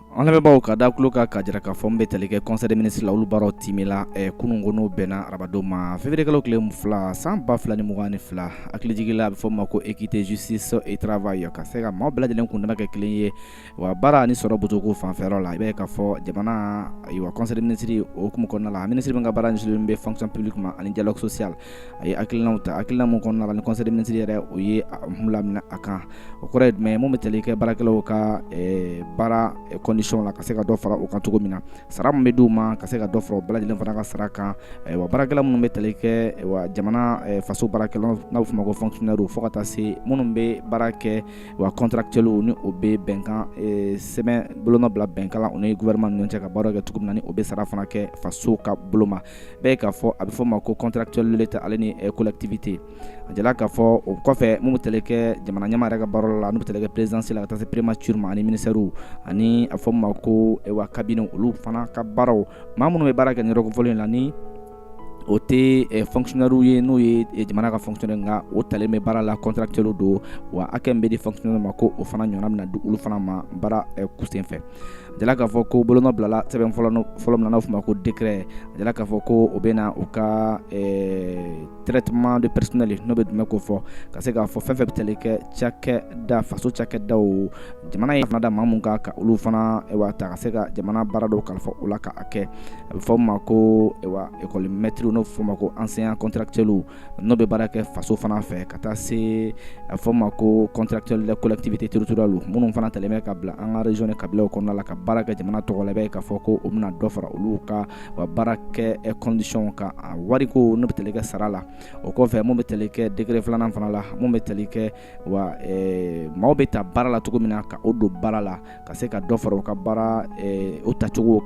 An lamɛnbaaw ka da tulo ka jira k'a fɔ n bɛ tali kɛ conseil des ministres la olu baaraw timina kunun ko n'o bɛnna arabadon ma février kalo tile 2 san 2022 hakilijigila a bɛ fɔ ma ko équité justice et travail ka se ka maaw bɛɛ lajɛlen kundama kɛ kelen ye wa baara ani sɔrɔ bɔcogo fanfɛyɔrɔ la i b'a ye k'a fɔ jamana conseil des ministres o hukumu kɔnɔna la ministre min ka baara ɲɛsinnen bɛ fonction publique ma ani dialogue social a ye hakilinaw ta hakilina mun kɔnɔna la ni conseil des ministres yɛrɛ o ye lamina a kan o kɔrɔ ye jumɛn mun bɛ tali kɛ baarakɛlaw ka baara condition la ka se ka dɔ fara o kan cogo min na sara mun bɛ d'u ma ka se ka dɔ fara o bɛɛ lajɛlen fana ka sara kan wa baarakɛla minnu bɛ tali kɛ wa jamana faso baarakɛlaw n'a bɛ fɔ o ma ko fonctionnaire fo ka taa se minnu bɛ baara kɛ wa contractuel ni o bɛ bɛnkan sɛbɛn bolonɔ bila bɛnkan la o ni gouvernement ni ɲɔgɔn cɛ ka baara kɛ cogo min na ni o bɛ sara fana kɛ faso ka bolo ma bɛɛ k'a fɔ a bɛ fɔ o ma ko contractuel l'État ale ni collectivité a jala k'a fɔ o kɔfɛ mun bɛ tali kɛ jamana ɲɛmaa yɛrɛ ka baara la n'u bɛ tali kɛ présidentielle la ka taa se primature ma ani ministère ani a fɔ ma ko wa cabinet olu fana ka baaraw maa minnu bɛ baara kɛ ni yɔrɔ kofɔlen la ni o tɛ fonctionnaire ye n'o ye jamana ka fonctionnaire nka o talen bɛ baara la contractuel don wa hakɛ min bɛ di fonctionnaire ma ko o fana ɲɔgɔnna bɛna di olu fana ma baara kusen fɛ a jala k'a fɔ ko bolonɔ bilala sɛbɛn fɔlɔ min na n'a fɔ ma ko décret a jala k'a fɔ ko o bɛ na u ka traitement de personnel n'o bɛ jumɛn ko fɔ ka se k'a fɔ fɛn fɛn bɛ tali kɛ cakɛda faso cakɛdaw jamana ye fana da maa mun ka olu fana ta ka se ka jamana baara dɔw kalifa o la ka kɛ a bɛ fɔ o ma ko école maître n'o bɛ fɔ o ma ko enseignant contractuel n'o bɛ baara kɛ faso fana fɛ ka taa se a bɛ fɔ o ma ko contractuel de collectivité territoriale minnu fana talen bɛ ka bila an ka région kabilaw kɔnɔna la ka baara kɛ jamana tɔgɔ la i b'a ye k'a fɔ ko o bɛna dɔ fara olu ka baara kɛ condition kan a wariko n'o bɛ tali kɛ sara la o kɔfɛ mun bɛ tali kɛ décret filanan fana la mun bɛ tali kɛ wa maaw bɛ ta baara la cogo min na ka o don baara la ka se ka dɔ fara o ka baara o tacogo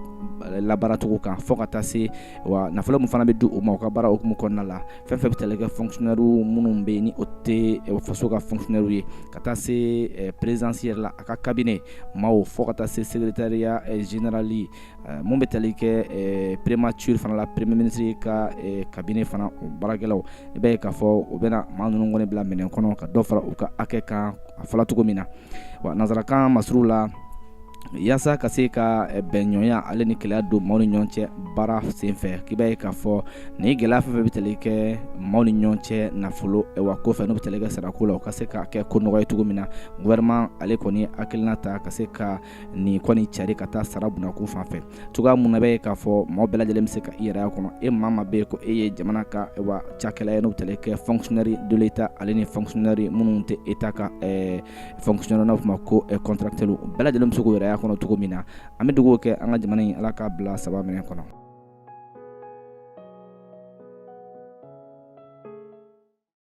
labaaracogo kan fo ka taa se wa nafolo min fana bɛ di o ma o ka baara hukumu kɔnɔna la fɛn fɛn bɛ tali kɛ fonctionnaire minnu bɛ yen ni o tɛ faso ka fonctionnaire ye ka taa se présidence yɛrɛ la a ka cabinet maaw fo ka taa se secrétariat général mun bɛ tali kɛ primature fana la premier ministre ka cabinet fana o baarakɛlaw i b'a ye k'a fɔ o bɛna maa ninnu kɔni bila minɛn kɔnɔ ka dɔ fara u ka hakɛ kan a fɔla cogo min na wa nanzarakan masuru la yaasa ka se ka bɛnɲɔnya ale ni kɛlɛya don maaw ni ɲɔgɔn cɛ baara senfɛ k'i b'a ye k'a fɔ ni gɛlɛya fɛn fɛn bɛ tali kɛ maaw ni ɲɔgɔn cɛ nafolo wa kɔfɛ n'o bɛ tali kɛ sarako la o ka se ka kɛ ko nɔgɔ ye cogo min na gouvernement ale kɔni hakilina ta ka se ka nin kɔni cari ka taa sara bunakun fan fɛ cogoya mun na bɛ k'a fɔ maaw bɛɛ lajɛlen bɛ se ka i yɛrɛ kɔnɔ e maa ma bɛ ko e ye jamana ka cakɛla ye n'o bɛ tali kɛ fonctionnaire de l'État ale ni fonctionnaire minnu tɛ État ka fonctionnaire n'a fɔ ma ko contractuel bɛɛ lajɛlen bɛ se k'o yɛrɛ kɔnɔ cogo min na an bɛ dugawu kɛ an ka jamana in ala k'a bila saba minɛ kɔnɔ